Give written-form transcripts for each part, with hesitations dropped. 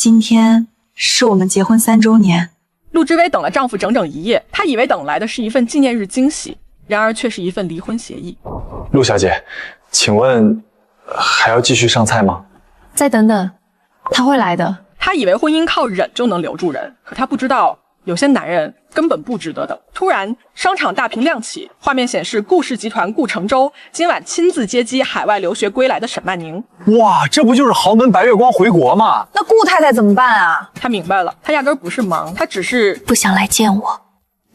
今天是我们结婚3周年。陆之薇等了丈夫整整1夜，她以为等来的是一份纪念日惊喜，然而却是一份离婚协议。陆小姐，请问还要继续上菜吗？再等等，他会来的。她以为婚姻靠忍就能留住人，可她不知道有些男人根本不值得等。突然，商场大屏亮起，画面显示顾氏集团顾承洲今晚亲自接机海外留学归来的沈曼宁。哇，这不就是豪门白月光回国吗？那顾太太怎么办啊？她明白了，她压根不是忙，她只是不想来见我。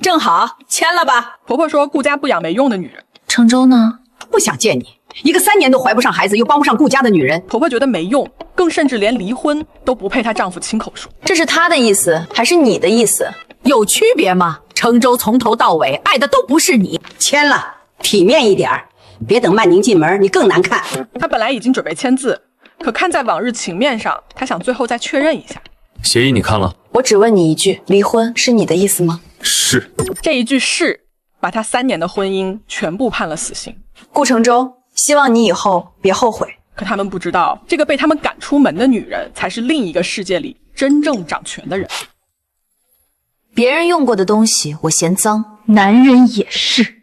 正好签了吧。婆婆说顾家不养没用的女人。承洲呢？不想见你，一个3年都怀不上孩子又帮不上顾家的女人。婆婆觉得没用，更甚至连离婚都不配她丈夫亲口说。这是他的意思还是你的意思？有区别吗？承洲从头到尾爱的都不是你。签了，体面一点儿，别等曼宁进门你更难看。她本来已经准备签字，可看在往日情面上，她想最后再确认一下。协议你看了？我只问你一句，离婚是你的意思吗？是。这一句是把她3年的婚姻全部判了死刑。顾承洲，希望你以后别后悔。可他们不知道，这个被他们赶出门的女人，才是另一个世界里真正掌权的人。别人用过的东西我嫌脏，男人也是。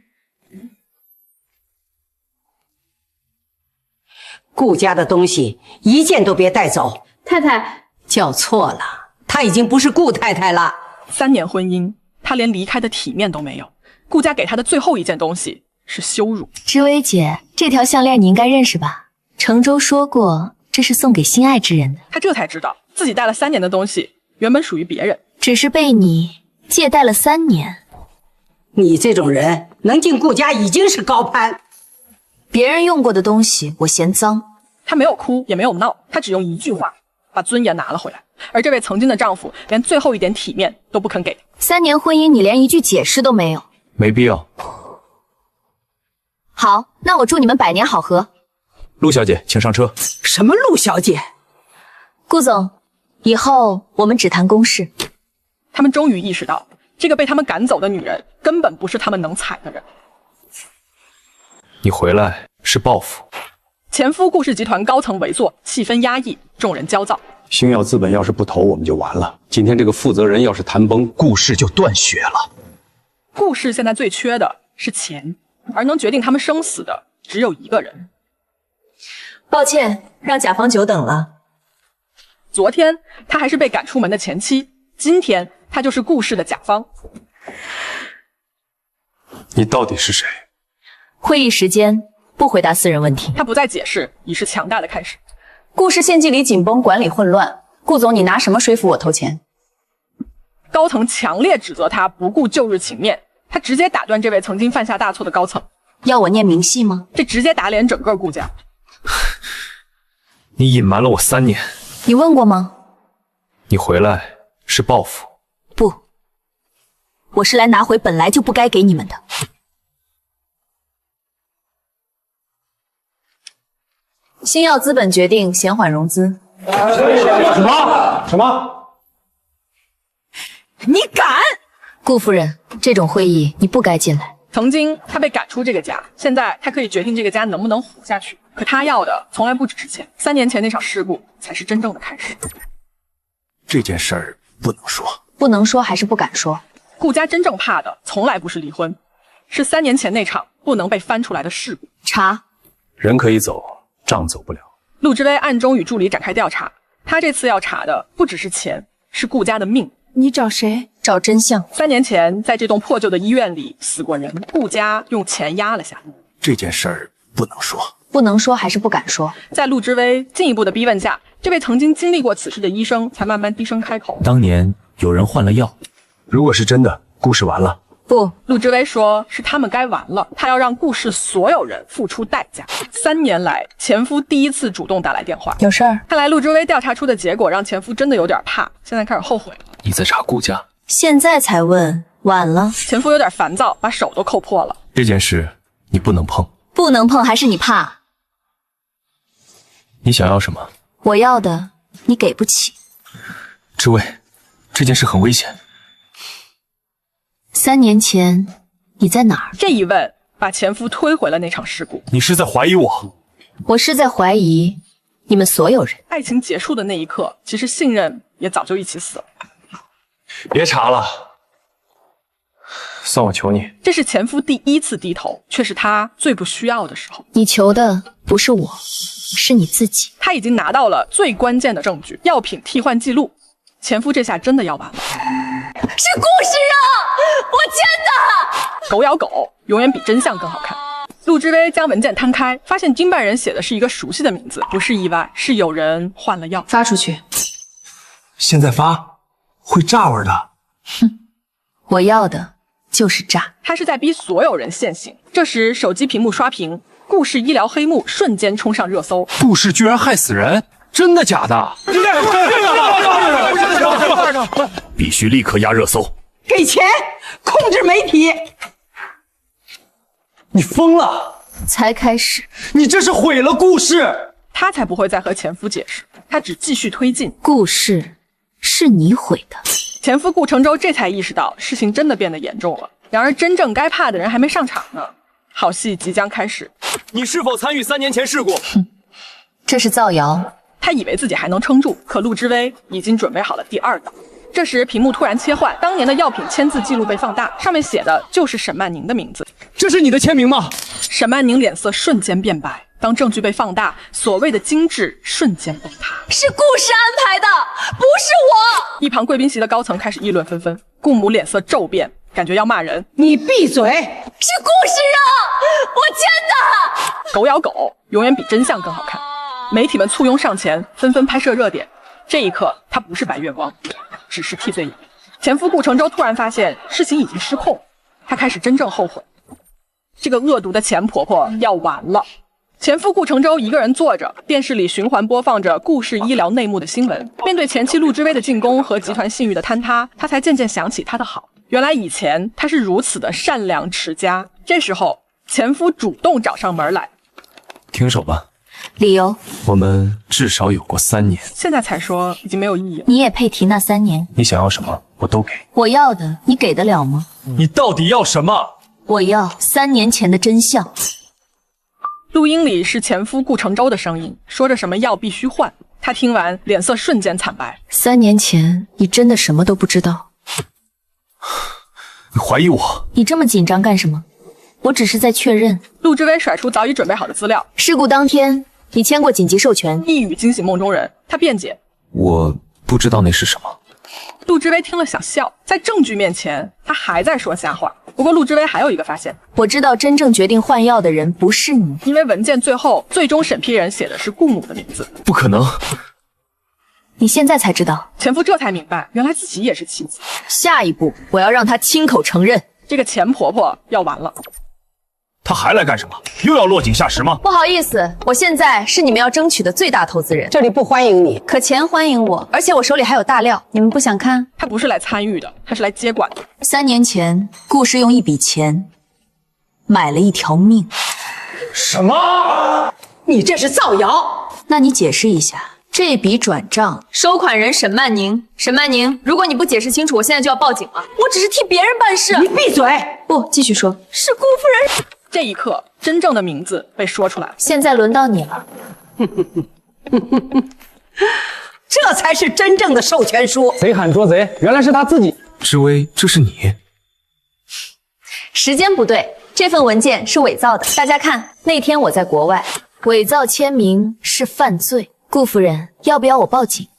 顾家的东西一件都别带走。太太，叫错了，她已经不是顾太太了。3年婚姻，她连离开的体面都没有。顾家给她的最后一件东西是羞辱。知薇姐，这条项链你应该认识吧？承洲说过，这是送给心爱之人的。她这才知道自己带了3年的东西，原本属于别人，只是被你借贷了3年。你这种人能进顾家已经是高攀。别人用过的东西我嫌脏。她没有哭也没有闹，她只用一句话把尊严拿了回来。而这位曾经的丈夫连最后一点体面都不肯给。3年婚姻你连一句解释都没有。没必要。好，那我祝你们百年好合。陆小姐，请上车。什么陆小姐？顾总，以后我们只谈公事。他们终于意识到，这个被他们赶走的女人根本不是他们能踩的人。你回来是报复。前夫顾氏集团高层围坐，气氛压抑，众人焦躁。星耀资本要是不投，我们就完了。今天这个负责人要是谈崩，顾氏就断血了。顾氏现在最缺的是钱，而能决定他们生死的只有一个人。抱歉，让甲方久等了。昨天他还是被赶出门的前妻，今天他就是顾氏的甲方。你到底是谁？会议时间，不回答私人问题。他不再解释，已是强大的开始。顾氏现金流紧绷，管理混乱。顾总，你拿什么说服我投钱？高层强烈指责他不顾旧日情面，他直接打断这位曾经犯下大错的高层。要我念明细吗？这直接打脸整个顾家。你隐瞒了我3年。你问过吗？你回来是报复。不，我是来拿回本来就不该给你们的。星耀资本决定减缓融资。什么？你敢？顾夫人，这种会议你不该进来。曾经他被赶出这个家，现在他可以决定这个家能不能活下去。可他要的从来不只是钱，3年前那场事故才是真正的开始。这件事儿不能说。不能说还是不敢说？顾家真正怕的从来不是离婚，是3年前那场不能被翻出来的事故。查。人可以走，账走不了。陆之薇暗中与助理展开调查，他这次要查的不只是钱，是顾家的命。你找谁？找真相。3年前，在这栋破旧的医院里死过人，顾家用钱压了下来。这件事儿不能说。不能说还是不敢说？在陆之薇进一步的逼问下，这位曾经经历过此事的医生才慢慢低声开口。当年有人换了药。如果是真的，顾氏完了。不，陆之薇说是他们该完了，他要让顾氏所有人付出代价。3年来，前夫第一次主动打来电话，有事儿。看来陆之薇调查出的结果让前夫真的有点怕，现在开始后悔了。你在查顾家？现在才问，晚了。前夫有点烦躁，把手都扣破了。这件事你不能碰。不能碰还是你怕？你想要什么？我要的你给不起。知薇，这件事很危险。3年前你在哪儿？这一问把前夫推回了那场事故。你是在怀疑我？我是在怀疑你们所有人。爱情结束的那一刻，其实信任也早就一起死了。别查了，算我求你。这是前夫第一次低头，却是他最不需要的时候。你求的不是我，是你自己。他已经拿到了最关键的证据——药品替换记录。前夫这下真的要完了。是故事啊，我签的。狗咬狗，永远比真相更好看。陆之威将文件摊开，发现经办人写的是一个熟悉的名字，不是意外，是有人换了药。发出去。现在发会炸味的。哼，我要的就是炸。他是在逼所有人现形。这时手机屏幕刷屏，顾氏医疗黑幕瞬间冲上热搜。顾氏居然害死人，真的假的？必须立刻压热搜。给钱，控制媒体。你疯了！才开始，你这是毁了顾氏。他才不会再和前夫解释，他只继续推进。故事是你毁的。前夫顾承洲这才意识到事情真的变得严重了。然而真正该怕的人还没上场呢，好戏即将开始。你是否参与3年前事故？哼，这是造谣。他以为自己还能撑住，可陆之威已经准备好了第二刀。这时屏幕突然切换，当年的药品签字记录被放大，上面写的就是沈曼宁的名字。这是你的签名吗？沈曼宁脸色瞬间变白。当证据被放大，所谓的精致瞬间崩塌。是故事安排的，不是我。一旁贵宾席的高层开始议论纷纷，顾母脸色骤变，感觉要骂人。你闭嘴！是故事啊，我签的。狗咬狗，永远比真相更好看。媒体们簇拥上前，纷纷拍摄热点。这一刻，他不是白月光，只是替罪羊。前夫顾承洲突然发现事情已经失控，他开始真正后悔。这个恶毒的钱婆婆要完了。前夫顾承洲一个人坐着，电视里循环播放着顾氏医疗内幕的新闻。面对前妻陆之威的进攻和集团信誉的坍塌，他才渐渐想起他的好。原来以前他是如此的善良持家。这时候，前夫主动找上门来。停手吧。理由？我们至少有过3年。现在才说已经没有意义了。你也配提那3年？你想要什么，我都给。我要的，你给得了吗？你到底要什么？我要3年前的真相。录音里是前夫顾承洲的声音，说着什么药必须换。他听完，脸色瞬间惨白。3年前，你真的什么都不知道？你怀疑我？你这么紧张干什么？我只是在确认。陆之威甩出早已准备好的资料。事故当天，你签过紧急授权，一语惊醒梦中人。他辩解：我不知道那是什么。陆之威听了想笑，在证据面前，他还在说瞎话。不过陆之威还有一个发现，我知道真正决定换药的人不是你，因为文件最终审批人写的是顾母的名字。不可能！你现在才知道。前夫这才明白，原来自己也是妻子。下一步，我要让他亲口承认，这个钱婆婆要完了。他还来干什么？又要落井下石吗？不好意思，我现在是你们要争取的最大投资人，这里不欢迎你，可钱欢迎我，而且我手里还有大料，你们不想看？他不是来参与的，他是来接管的。3年前，顾氏用一笔钱买了一条命。什么？你这是造谣！那你解释一下，这笔转账收款人沈曼宁。沈曼宁，如果你不解释清楚，我现在就要报警了。我只是替别人办事。你闭嘴！不，继续说。是顾夫人。这一刻，真正的名字被说出来了。现在轮到你了。这才是真正的授权书。贼喊捉贼，原来是他自己。之威，这是你？时间不对，这份文件是伪造的。大家看，那天我在国外，伪造签名是犯罪。顾夫人，要不要我报警？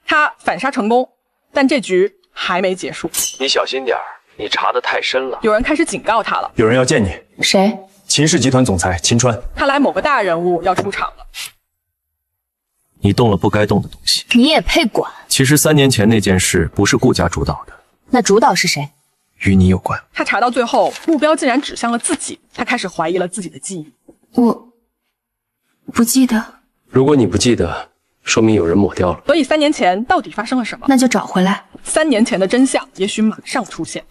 他反杀成功，但这局还没结束。你小心点儿，你查得太深了。有人开始警告他了。有人要见你。谁？秦氏集团总裁秦川。看来某个大人物要出场了。你动了不该动的东西。你也配管？其实3年前那件事不是顾家主导的。那主导是谁？与你有关。他查到最后，目标竟然指向了自己。他开始怀疑了自己的记忆。我不记得。如果你不记得，说明有人抹掉了。所以3年前到底发生了什么？那就找回来。3年前的真相也许马上出现。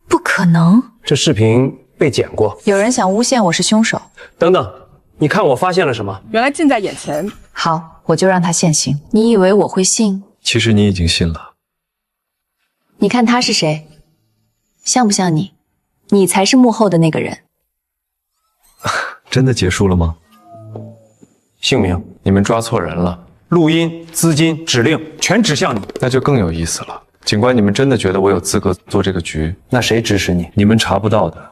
不可能，这视频被剪过。有人想诬陷我是凶手。等等，你看我发现了什么？原来近在眼前。好，我就让他现形。你以为我会信？其实你已经信了。你看他是谁？像不像你？你才是幕后的那个人。真的结束了吗？姓名？你们抓错人了。录音、资金、指令全指向你。那就更有意思了。警官，你们真的觉得我有资格做这个局？那谁指使你？你们查不到的，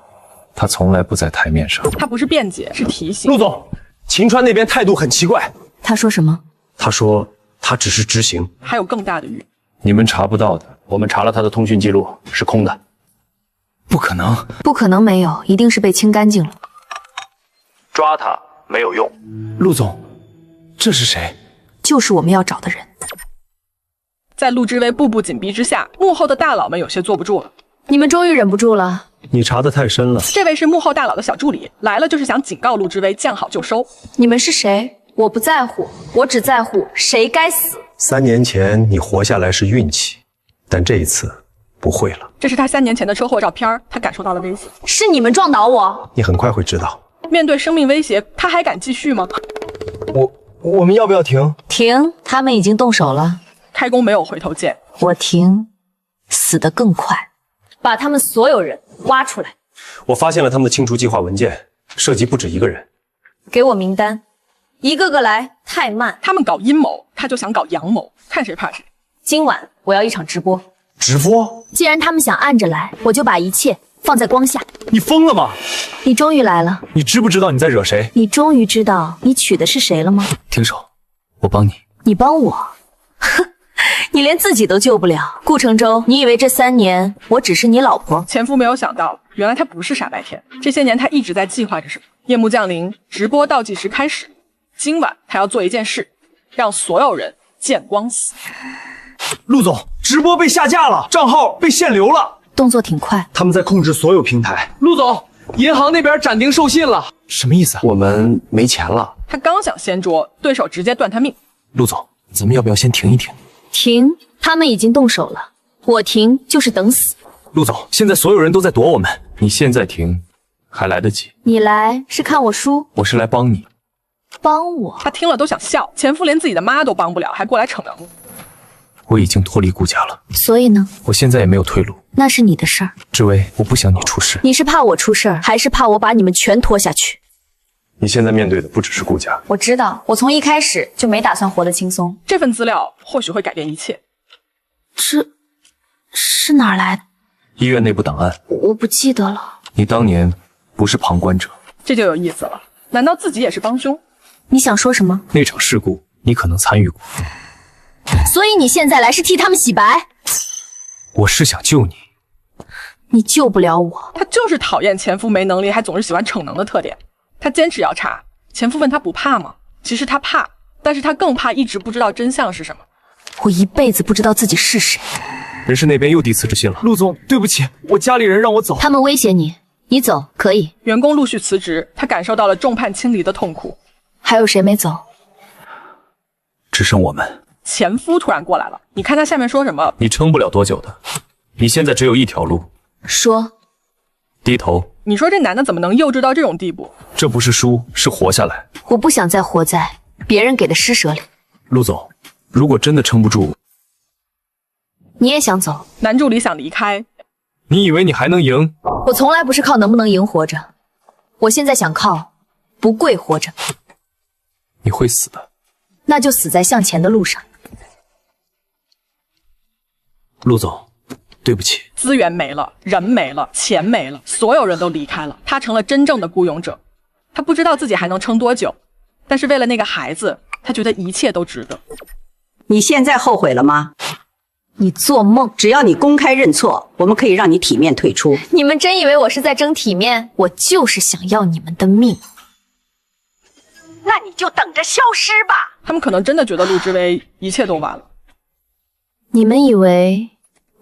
他从来不在台面上。他不是辩解，是提醒。陆总，秦川那边态度很奇怪。他说什么？他说他只是执行。还有更大的鱼。你们查不到的，我们查了他的通讯记录，是空的。不可能。不可能没有，一定是被清干净了。抓他没有用。陆总，这是谁？就是我们要找的人。在陆之威步步紧逼之下，幕后的大佬们有些坐不住了。你们终于忍不住了。你查得太深了。这位是幕后大佬的小助理，来了就是想警告陆之威见好就收。你们是谁？我不在乎，我只在乎谁该死。3年前你活下来是运气，但这一次不会了。这是他3年前的车祸照片，他感受到了威胁。是你们撞倒我。你很快会知道。面对生命威胁，他还敢继续吗？我们要不要停？停，他们已经动手了。开弓没有回头箭。我停，死得更快。把他们所有人挖出来。我发现了他们的清除计划文件，涉及不止一个人。给我名单，一个个来。太慢。他们搞阴谋，他就想搞阳谋，看谁怕谁。今晚我要一场直播。直播？既然他们想按着来，我就把一切放在光下。你疯了吗？你终于来了。你知不知道你在惹谁？你终于知道你娶的是谁了吗？停手，我帮你。你帮我？哼，你连自己都救不了。顾承周，你以为这3年我只是你老婆？前夫没有想到，原来他不是傻白甜。这些年他一直在计划着什么。夜幕降临，直播倒计时开始。今晚他要做一件事，让所有人见光死。陆总，直播被下架了，账号被限流了。动作挺快。他们在控制所有平台。陆总，银行那边暂停授信了。什么意思啊？我们没钱了。他刚想掀桌，对手直接断他命。陆总，咱们要不要先停一停？停，他们已经动手了。我停就是等死。陆总，现在所有人都在躲我们。你现在停，还来得及。你来是看我输？我是来帮你。帮我？他听了都想笑。前夫连自己的妈都帮不了，还过来逞能。我已经脱离顾家了，所以呢？我现在也没有退路。那是你的事儿。志威，我不想你出事。你是怕我出事儿，还是怕我把你们全拖下去？你现在面对的不只是顾家。我知道，我从一开始就没打算活得轻松。这份资料或许会改变一切。这是哪儿来的？医院内部档案。我不记得了。你当年不是旁观者，这就有意思了。难道自己也是帮凶？你想说什么？那场事故你可能参与过。所以你现在来是替他们洗白？我是想救你。你救不了我。他就是讨厌前夫没能力还总是喜欢逞能的特点。他坚持要查。前夫问他不怕吗？其实他怕，但是他更怕一直不知道真相是什么。我一辈子不知道自己是谁。人事那边又递辞职信了。陆总，对不起，我家里人让我走。他们威胁你，你走可以。员工陆续辞职，他感受到了众叛亲离的痛苦。还有谁没走？只剩我们。前夫突然过来了，你看他下面说什么？你撑不了多久的，你现在只有一条路。说。低头。你说这男的怎么能幼稚到这种地步？这不是输，是活下来。我不想再活在别人给的施舍里。陆总，如果真的撑不住，你也想走？男助理想离开。你以为你还能赢？我从来不是靠能不能赢活着，我现在想靠不跪活着。你会死的。那就死在向前的路上。陆总，对不起。资源没了，人没了，钱没了，所有人都离开了，他成了真正的孤勇者。他不知道自己还能撑多久，但是为了那个孩子，他觉得一切都值得。你现在后悔了吗？你做梦！只要你公开认错，我们可以让你体面退出。你们真以为我是在争体面？我就是想要你们的命。那你就等着消失吧。他们可能真的觉得陆之威一切都完了。你们以为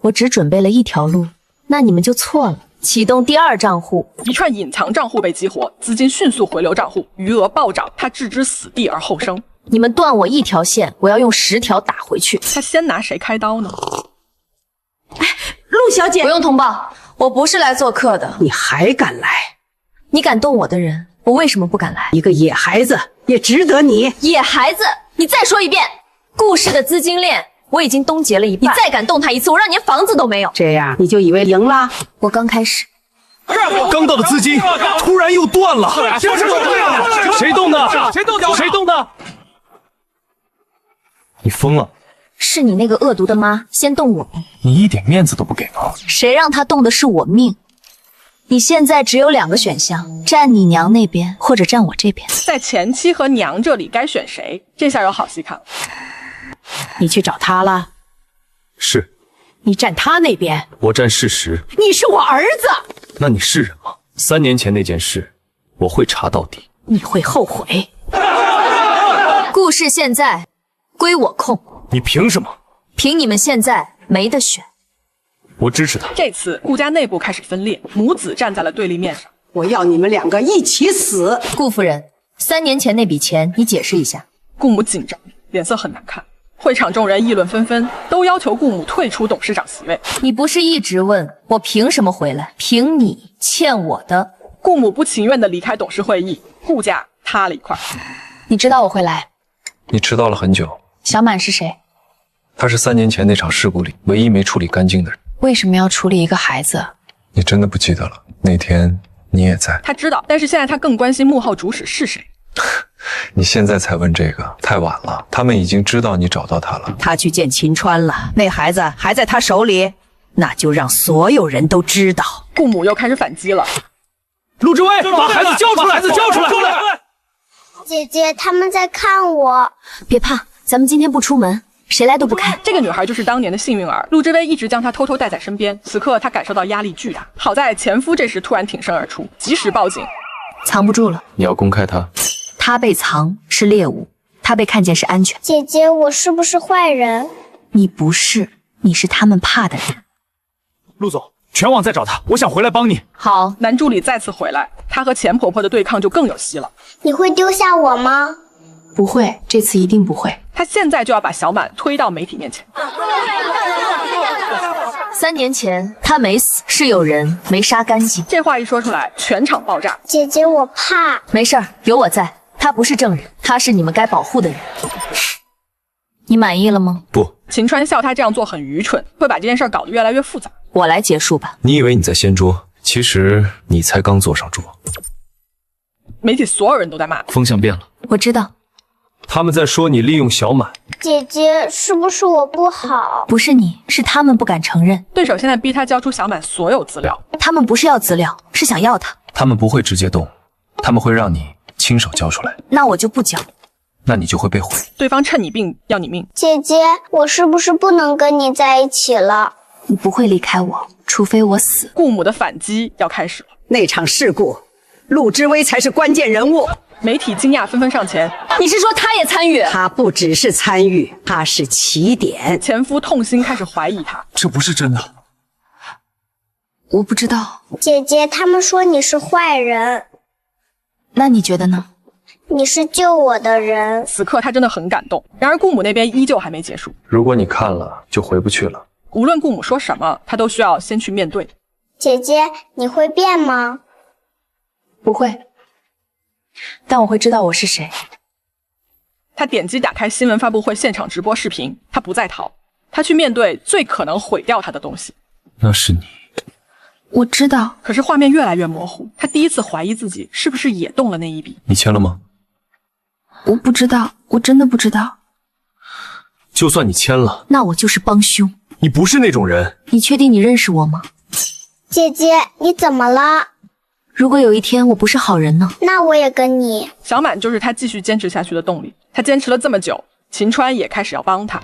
我只准备了一条路，那你们就错了。启动第2账户，一串隐藏账户被激活，资金迅速回流账户，余额暴涨，他置之死地而后生。你们断我一条线，我要用10条打回去。他先拿谁开刀呢？哎，陆小姐，不用通报，我不是来做客的。你还敢来？你敢动我的人，我为什么不敢来？一个野孩子也值得你。野孩子，你再说一遍。顾氏的资金链我已经冻结了一半，你再敢动他一次，我让你连房子都没有。这样你就以为赢了？我刚开始。刚到的资金突然又断了，谁动的？谁动的？谁动的？你疯了？是你那个恶毒的妈先动我命，你一点面子都不给吗？谁让她动的是我命？你现在只有2个选项，站你娘那边或者站我这边。在前妻和娘这里该选谁？这下有好戏看了。你去找他了？是，你站他那边？我站事实。你是我儿子，那你是人吗？3年前那件事，我会查到底。你会后悔。故事现在归我控，你凭什么？凭你们现在没得选。我支持他。这次顾家内部开始分裂，母子站在了对立面上。我要你们2个一起死。顾夫人，3年前那笔钱你解释一下。顾母紧张，脸色很难看。会场众人议论纷纷，都要求顾母退出董事长席位。你不是一直问我凭什么回来？凭你欠我的。顾母不情愿地离开董事会议，顾家塌了一块。你知道我会来？你迟到了很久。小满是谁？他是3年前那场事故里唯一没处理干净的人。为什么要处理一个孩子？你真的不记得了？那天你也在。他知道，但是现在他更关心幕后主使是谁。你现在才问这个，太晚了。他们已经知道你找到他了。他去见秦川了，那孩子还在他手里，那就让所有人都知道。顾母又开始反击了。陆志威，把孩子交出来！交出来！姐姐，他们在看我。别怕，咱们今天不出门，谁来都不看。这个女孩就是当年的幸运儿，陆之威一直将她偷偷带在身边。此刻她感受到压力巨大，好在前夫这时突然挺身而出，及时报警。藏不住了，你要公开他。他被藏是猎物，他被看见是安全。姐姐，我是不是坏人？你不是，你是他们怕的人。陆总，全网在找他，我想回来帮你。好，男助理再次回来，他和钱婆婆的对抗就更有戏了。你会丢下我吗？不会，这次一定不会。他现在就要把小满推到媒体面前。3年前他没死，是有人没杀干净。这话一说出来，全场爆炸。姐姐，我怕。没事儿，有我在。他不是证人，他是你们该保护的人。你满意了吗？不。秦川笑他这样做很愚蠢，会把这件事搞得越来越复杂。我来结束吧。你以为你在掀桌，其实你才刚坐上桌。媒体所有人都在骂。风向变了。我知道。他们在说你利用小满。姐姐，是不是我不好？不是你，是他们不敢承认。对手现在逼他交出小满所有资料。他们不是要资料，是想要他。他们不会直接动，他们会让你亲手交出来。那我就不交。那你就会被毁。对方趁你病要你命。姐姐，我是不是不能跟你在一起了？你不会离开我，除非我死。顾母的反击要开始了。那场事故，陆之威才是关键人物。媒体惊讶纷纷上前。你是说他也参与？他不只是参与，他是起点。前夫痛心开始怀疑他。这不是真的。我不知道。姐姐，他们说你是坏人。那你觉得呢？你是救我的人。此刻他真的很感动。然而顾母那边依旧还没结束。如果你看了，就回不去了。无论顾母说什么，他都需要先去面对。姐姐，你会变吗？不会，但我会知道我是谁。他点击打开新闻发布会现场直播视频，他不再逃，他去面对最可能毁掉他的东西。那是你。我知道。可是画面越来越模糊，他第一次怀疑自己是不是也动了那一笔。你签了吗？我不知道，我真的不知道。就算你签了，那我就是帮凶。你不是那种人。你确定你认识我吗？姐姐，你怎么了？如果有一天我不是好人呢？那我也跟你。小满就是他继续坚持下去的动力。他坚持了这么久，秦川也开始要帮他。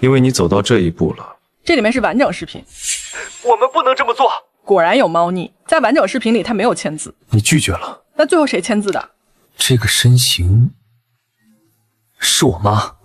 因为你走到这一步了。这里面是完整视频。我们不能这么做。果然有猫腻，在完整视频里他没有签字。你拒绝了。那最后谁签字的？这个身形是我妈，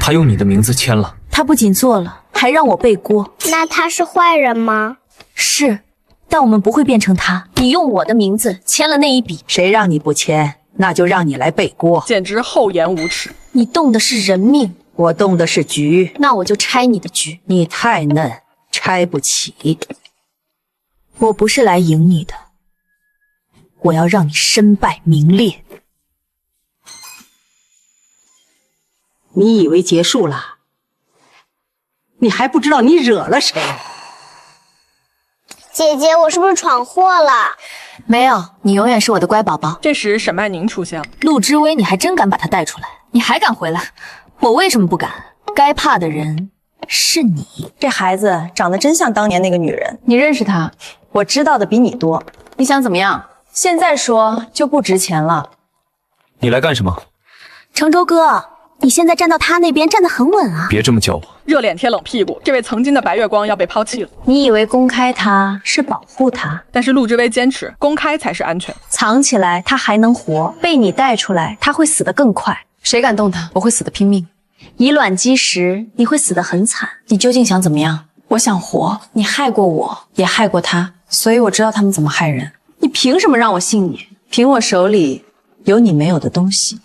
她用你的名字签了。她不仅做了，还让我背锅。那他是坏人吗？是，但我们不会变成他。你用我的名字签了那一笔，谁让你不签，那就让你来背锅。简直厚颜无耻。你动的是人命，我动的是局，那我就拆你的局。你太嫩，拆不起。我不是来赢你的，我要让你身败名裂。你以为结束了？你还不知道你惹了谁？姐姐，我是不是闯祸了？没有，你永远是我的乖宝宝。这时沈曼宁出现了。陆之威，你还真敢把他带出来？你还敢回来？我为什么不敢？该怕的人是你。这孩子长得真像当年那个女人。你认识他？我知道的比你多。你想怎么样？现在说就不值钱了。你来干什么？程州哥，你现在站到他那边站得很稳啊。别这么叫我。热脸贴冷屁股，这位曾经的白月光要被抛弃了。你以为公开他是保护他？但是陆之薇坚持，公开才是安全。藏起来他还能活，被你带出来他会死得更快。谁敢动他，我会死得拼命。以卵击石，你会死得很惨。你究竟想怎么样？我想活。你害过我，也害过他，所以我知道他们怎么害人。你凭什么让我信你？凭我手里有你没有的东西。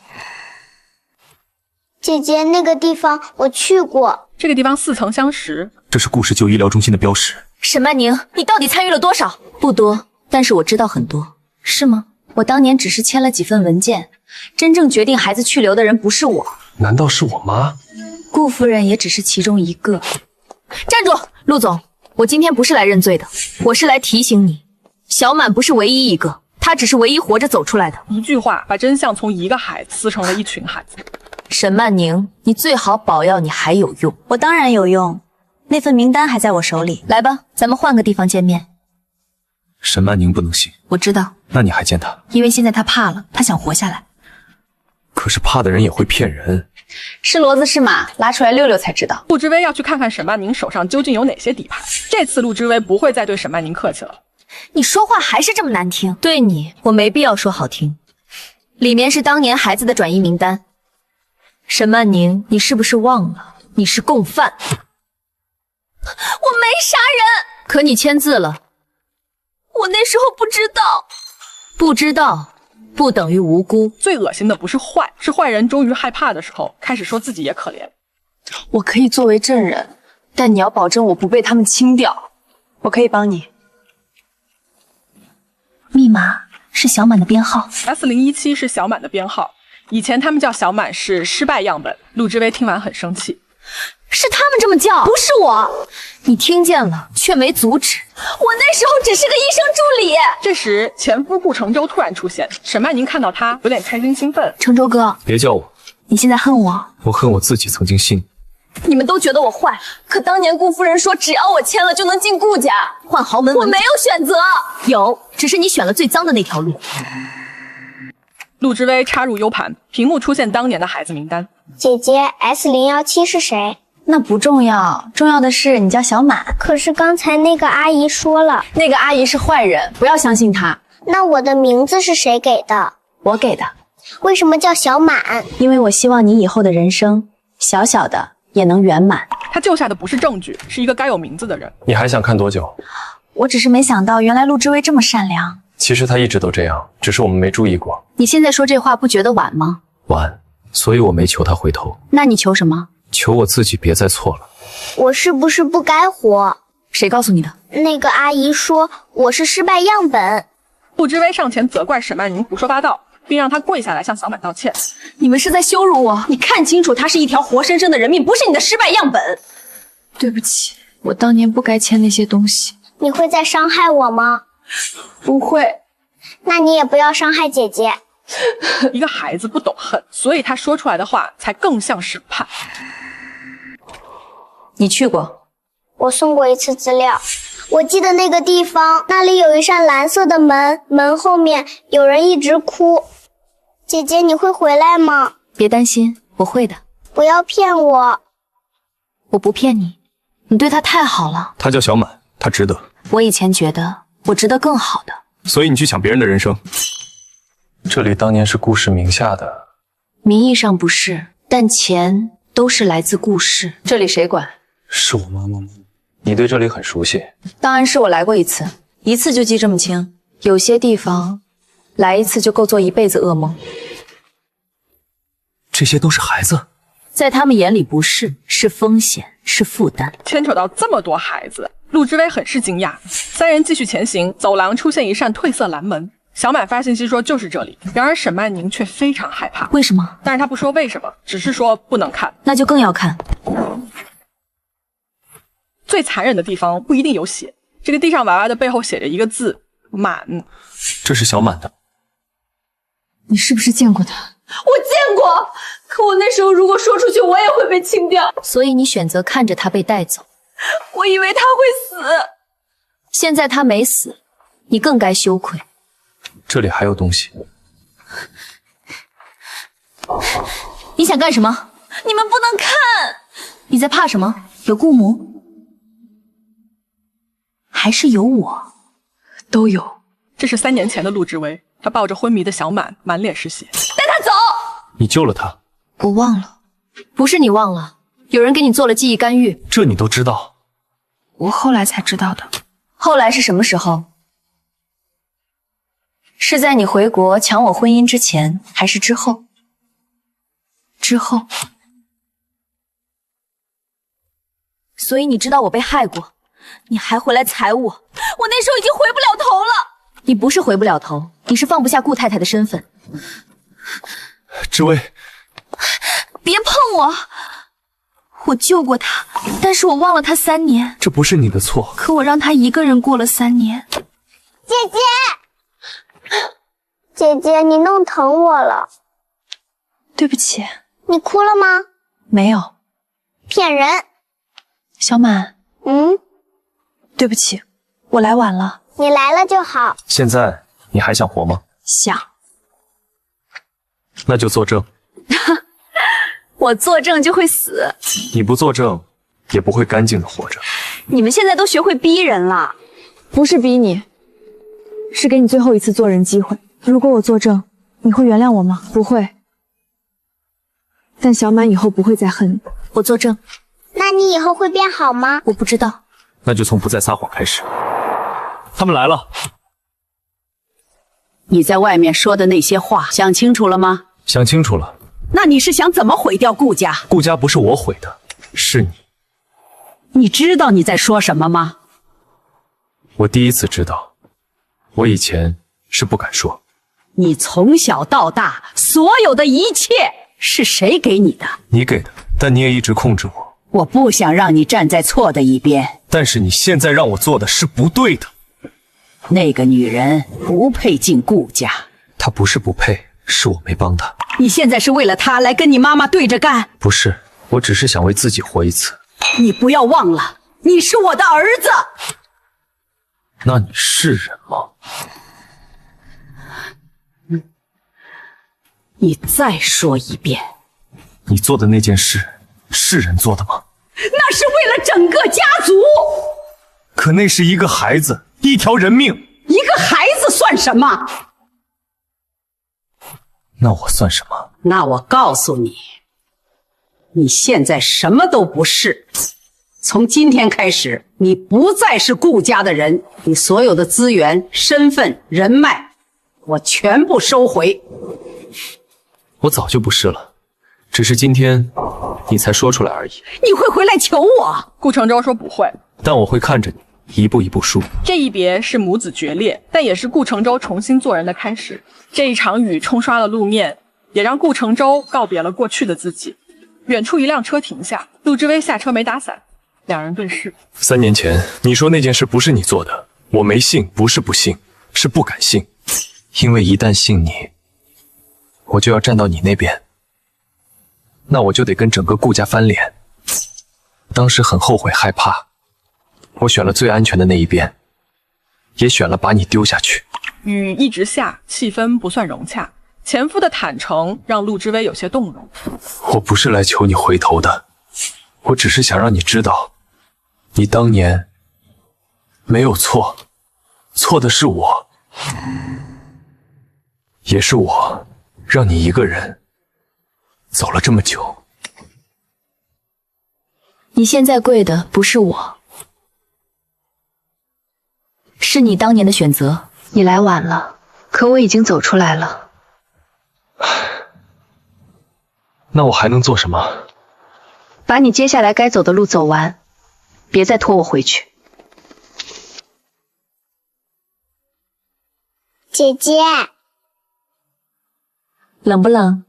姐姐，那个地方我去过。这个地方似曾相识。这是顾氏旧医疗中心的标识。沈曼宁，你到底参与了多少？不多，但是我知道很多。是吗？我当年只是签了几份文件，真正决定孩子去留的人不是我。难道是我妈？顾夫人也只是其中一个。站住，陆总，我今天不是来认罪的，我是来提醒你，小满不是唯一一个，他只是唯一活着走出来的。一句话把真相从一个孩子撕成了一群孩子。沈曼宁，你最好保佑你还有用。我当然有用，那份名单还在我手里。来吧，咱们换个地方见面。沈曼宁不能信。我知道。那你还见他？因为现在他怕了，他想活下来。可是怕的人也会骗人。是骡子是马，拉出来溜溜才知道。陆之薇要去看看沈曼宁手上究竟有哪些底牌。这次陆之薇不会再对沈曼宁客气了。你说话还是这么难听。对你，我没必要说好听。里面是当年孩子的转移名单。沈曼宁，你是不是忘了你是共犯？我没杀人，可你签字了。我那时候不知道，不知道不等于无辜。最恶心的不是坏，是坏人终于害怕的时候，开始说自己也可怜。我可以作为证人，但你要保证我不被他们清掉。我可以帮你。密码是小满的编号 S017 是小满的编号。以前他们叫小满是失败样本。陆之薇听完很生气。是他们这么叫，不是我。你听见了，却没阻止。我那时候只是个医生助理。这时，前夫顾承舟突然出现。沈曼宁看到他，有点开心兴奋。承舟哥，别叫我。你现在恨我？我恨我自己曾经信你。你们都觉得我坏，可当年顾夫人说，只要我签了就能进顾家，换豪门。我没有选择。有，只是你选了最脏的那条路。陆之薇插入 U 盘，屏幕出现当年的孩子名单。姐姐 ，S017 是谁？那不重要，重要的是你叫小满。可是刚才那个阿姨说了，那个阿姨是坏人，不要相信她。那我的名字是谁给的？我给的。为什么叫小满？因为我希望你以后的人生，小小的也能圆满。他救下的不是证据，是一个该有名字的人。你还想看多久？我只是没想到，原来陆之薇这么善良。其实他一直都这样，只是我们没注意过。你现在说这话不觉得晚吗？晚，所以我没求他回头。那你求什么？求我自己别再错了。我是不是不该活？谁告诉你的？那个阿姨说我是失败样本。陆之薇上前责怪沈曼宁胡说八道，并让他跪下来向小满道歉。你们是在羞辱我！你看清楚，他是一条活生生的人命，不是你的失败样本。对不起，我当年不该签那些东西。你会再伤害我吗？不会。那你也不要伤害姐姐。一个孩子不懂恨，所以他说出来的话才更像审判。你去过？我送过一次资料。我记得那个地方，那里有一扇蓝色的门，门后面有人一直哭。姐姐，你会回来吗？别担心，我会的。不要骗我。我不骗你，你对他太好了。他叫小满，他值得。我以前觉得我值得更好的。所以你去抢别人的人生。这里当年是顾氏名下的，名义上不是，但钱都是来自顾氏。这里谁管？是我妈妈吗？你对这里很熟悉。当然是我来过一次，一次就记这么清。有些地方来一次就够做一辈子噩梦。这些都是孩子，在他们眼里不是，是风险，是负担。牵扯到这么多孩子，陆之薇很是惊讶。三人继续前行，走廊出现一扇褪色蓝门。小满发信息说就是这里，然而沈曼宁却非常害怕。为什么？但是他不说为什么，只是说不能看。那就更要看。最残忍的地方不一定有血，这个地上娃娃的背后写着一个字“满”。这是小满的。你是不是见过他？见过，可我那时候如果说出去，我也会被清掉。所以你选择看着他被带走。我以为他会死，现在他没死，你更该羞愧。这里还有东西。你想干什么？你们不能看。你在怕什么？有顾母，还是有我？都有。这是3年前的陆之薇，他抱着昏迷的小满，满脸是血。带他走！你救了他，我忘了，不是你忘了，有人给你做了记忆干预，这你都知道。我后来才知道的。后来是什么时候？是在你回国抢我婚姻之前，还是之后？之后。所以你知道我被害过，你还回来踩我，我那时候已经回不了头了。你不是回不了头，你是放不下顾太太的身份。之薇，别碰我！我救过他，但是我忘了他3年。这不是你的错。可我让他一个人过了3年。姐姐，姐姐，你弄疼我了。对不起。你哭了吗？没有。骗人。小满。嗯？对不起，我来晚了。你来了就好。现在你还想活吗？想。那就作证。我作证就会死。你不作证，也不会干净的活着。你们现在都学会逼人了。不是逼你，是给你最后一次做人机会。如果我作证，你会原谅我吗？不会。但小满以后不会再恨你。我作证。那你以后会变好吗？我不知道。那就从不再撒谎开始。他们来了。你在外面说的那些话，想清楚了吗？想清楚了。那你是想怎么毁掉顾家？顾家不是我毁的，是你。你知道你在说什么吗？我第一次知道，我以前是不敢说。你从小到大所有的一切是谁给你的？你给的，但你也一直控制我。我不想让你站在错的一边，但是你现在让我做的是不对的。那个女人不配进顾家。她不是不配，是我没帮她。你现在是为了她来跟你妈妈对着干？不是，我只是想为自己活一次。你不要忘了，你是我的儿子。那你是人吗？你再说一遍，你做的那件事是人做的吗？那是为了整个家族。可那是一个孩子，一条人命。一个孩子算什么？那我算什么？那我告诉你，你现在什么都不是。从今天开始，你不再是顾家的人，你所有的资源、身份、人脉，我全部收回。我早就不是了，只是今天你才说出来而已。你会回来求我？顾承舟说不会，但我会看着你一步一步输。这一别是母子决裂，但也是顾承舟重新做人的开始。这一场雨冲刷了路面，也让顾承舟告别了过去的自己。远处一辆车停下，陆之薇下车没打伞，两人对视。3年前你说那件事不是你做的，我没信，不是不信，是不敢信。因为一旦信你，我就要站到你那边，那我就得跟整个顾家翻脸。当时很后悔害怕，我选了最安全的那一边，也选了把你丢下去。雨一直下，气氛不算融洽。前夫的坦诚让陆之薇有些动容。我不是来求你回头的，我只是想让你知道，你当年没有错，错的是我，也是我让你一个人走了这么久。你现在跪的不是我，是你当年的选择。你来晚了，可我已经走出来了。那我还能做什么？把你接下来该走的路走完，别再拖我回去。姐姐，冷不冷？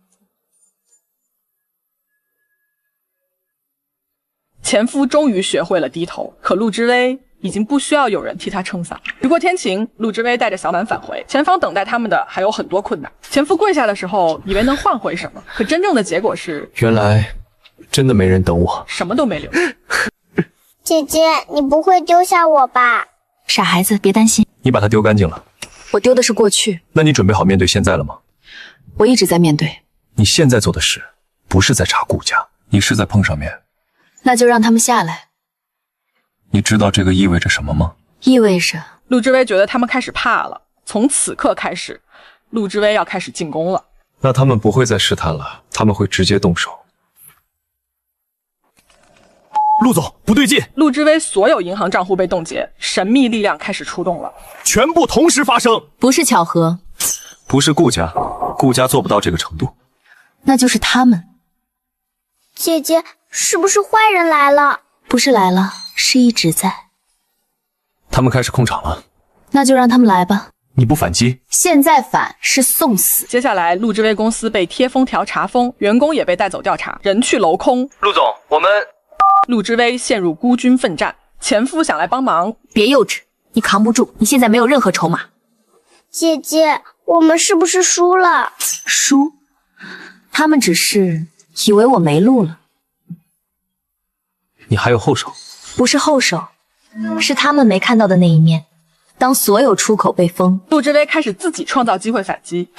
前夫终于学会了低头，可陆之薇已经不需要有人替他撑伞。雨过天晴，陆之薇带着小满返回，前方等待他们的还有很多困难。前夫跪下的时候，以为能换回什么，可真正的结果是，原来真的没人等我，什么都没留。姐姐，你不会丢下我吧？傻孩子，别担心，你把它丢干净了。我丢的是过去，那你准备好面对现在了吗？我一直在面对。你现在做的事，不是在查顾家，你是在碰上面。那就让他们下来。你知道这个意味着什么吗？意味着陆之薇觉得他们开始怕了。从此刻开始，陆之薇要开始进攻了。那他们不会再试探了，他们会直接动手。陆总，不对劲！陆之薇所有银行账户被冻结，神秘力量开始出动了，全部同时发生，不是巧合，不是顾家，顾家做不到这个程度，那就是他们。姐姐，是不是坏人来了？不是来了，是一直在。他们开始控场了，那就让他们来吧。你不反击，现在反是送死。接下来，陆之薇公司被贴封条查封，员工也被带走调查，人去楼空。陆总，我们陆之薇陷入孤军奋战，前夫想来帮忙，别幼稚，你扛不住，你现在没有任何筹码。姐姐，我们是不是输了？输？他们只是以为我没路了。你还有后手？不是后手，是他们没看到的那一面。当所有出口被封，陆之薇开始自己创造机会反击。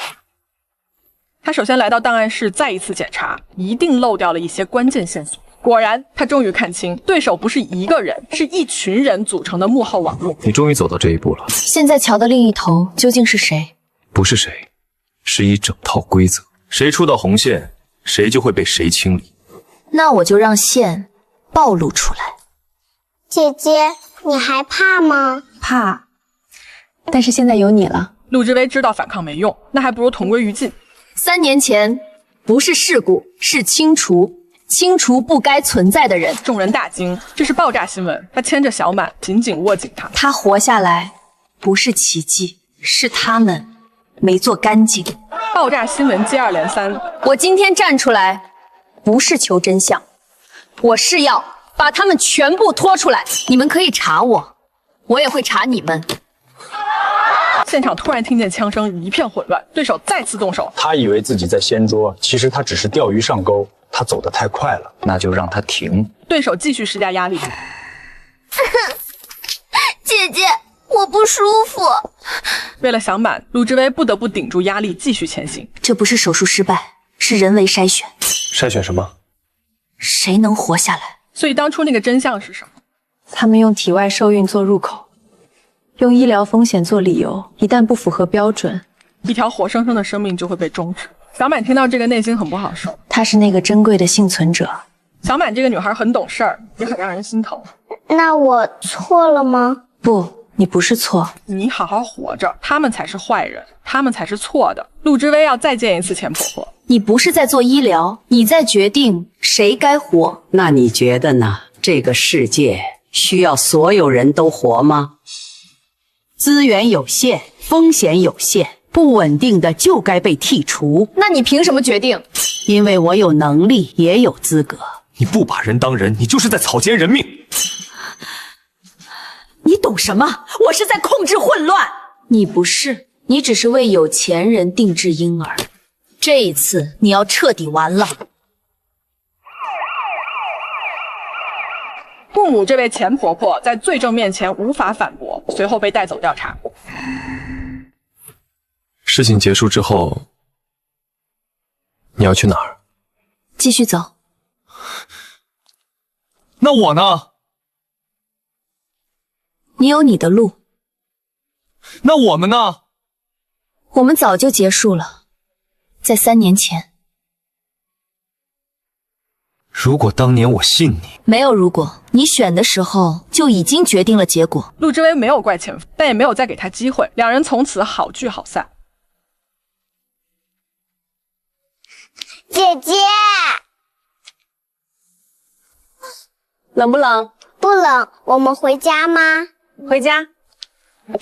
他首先来到档案室，再一次检查，一定漏掉了一些关键线索。果然，他终于看清，对手不是一个人，是一群人组成的幕后网络。你终于走到这一步了。现在桥的另一头究竟是谁？不是谁，是一整套规则，谁触到红线，谁就会被谁清理。那我就让线暴露出来。姐姐，你还怕吗？怕，但是现在有你了。陆之薇知道反抗没用，那还不如同归于尽。3年前，不是事故，是清除。清除不该存在的人。众人大惊，这是爆炸新闻。他牵着小满，紧紧握紧他。他活下来不是奇迹，是他们没做干净。爆炸新闻接二连三。我今天站出来，不是求真相，我是要把他们全部拖出来。你们可以查我，我也会查你们。现场突然听见枪声，一片混乱，对手再次动手。他以为自己在掀桌，其实他只是钓鱼上钩。他走得太快了，那就让他停。对手继续施加压力。姐姐，我不舒服。为了小满，陆之薇不得不顶住压力，继续前行。这不是手术失败，是人为筛选。筛选什么？谁能活下来？所以当初那个真相是什么？他们用体外受孕做入口，用医疗风险做理由，一旦不符合标准，一条活生生的生命就会被终止。小满听到这个，内心很不好受。她是那个珍贵的幸存者。小满这个女孩很懂事儿，也很让人心疼。那我错了吗？不，你不是错。你好好活着，他们才是坏人，他们才是错的。陆之薇要再见一次钱婆婆。你不是在做医疗，你在决定谁该活。那你觉得呢？这个世界需要所有人都活吗？资源有限，风险有限。不稳定的就该被剔除。那你凭什么决定？因为我有能力，也有资格。你不把人当人，你就是在草菅人命。你懂什么？我是在控制混乱。你不是，你只是为有钱人定制婴儿。这一次你要彻底完了。顾母这位钱婆婆在罪证面前无法反驳，随后被带走调查。事情结束之后，你要去哪儿？继续走。那我呢？你有你的路。那我们呢？我们早就结束了，在3年前。如果当年我信你，没有如果，你选的时候就已经决定了结果。陆之薇没有怪前夫，但也没有再给他机会，两人从此好聚好散。姐姐，冷不冷？不冷，我们回家吗？回家。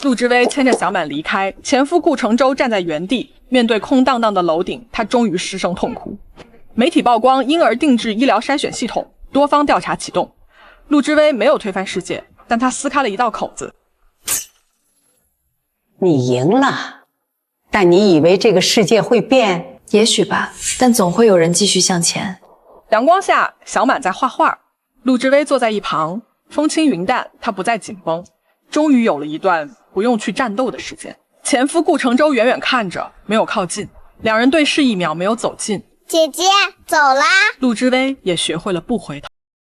陆之薇牵着小满离开，前夫顾承周站在原地，面对空荡荡的楼顶，他终于失声痛哭。媒体曝光婴儿定制医疗筛选系统，多方调查启动。陆之薇没有推翻世界，但他撕开了一道口子。你赢了，但你以为这个世界会变？也许吧，但总会有人继续向前。阳光下，小满在画画，陆之薇坐在一旁，风轻云淡，她不再紧绷，终于有了一段不用去战斗的时间。前夫顾承舟远远看着，没有靠近，两人对视一秒，没有走近。姐姐走啦。陆之薇也学会了不回头。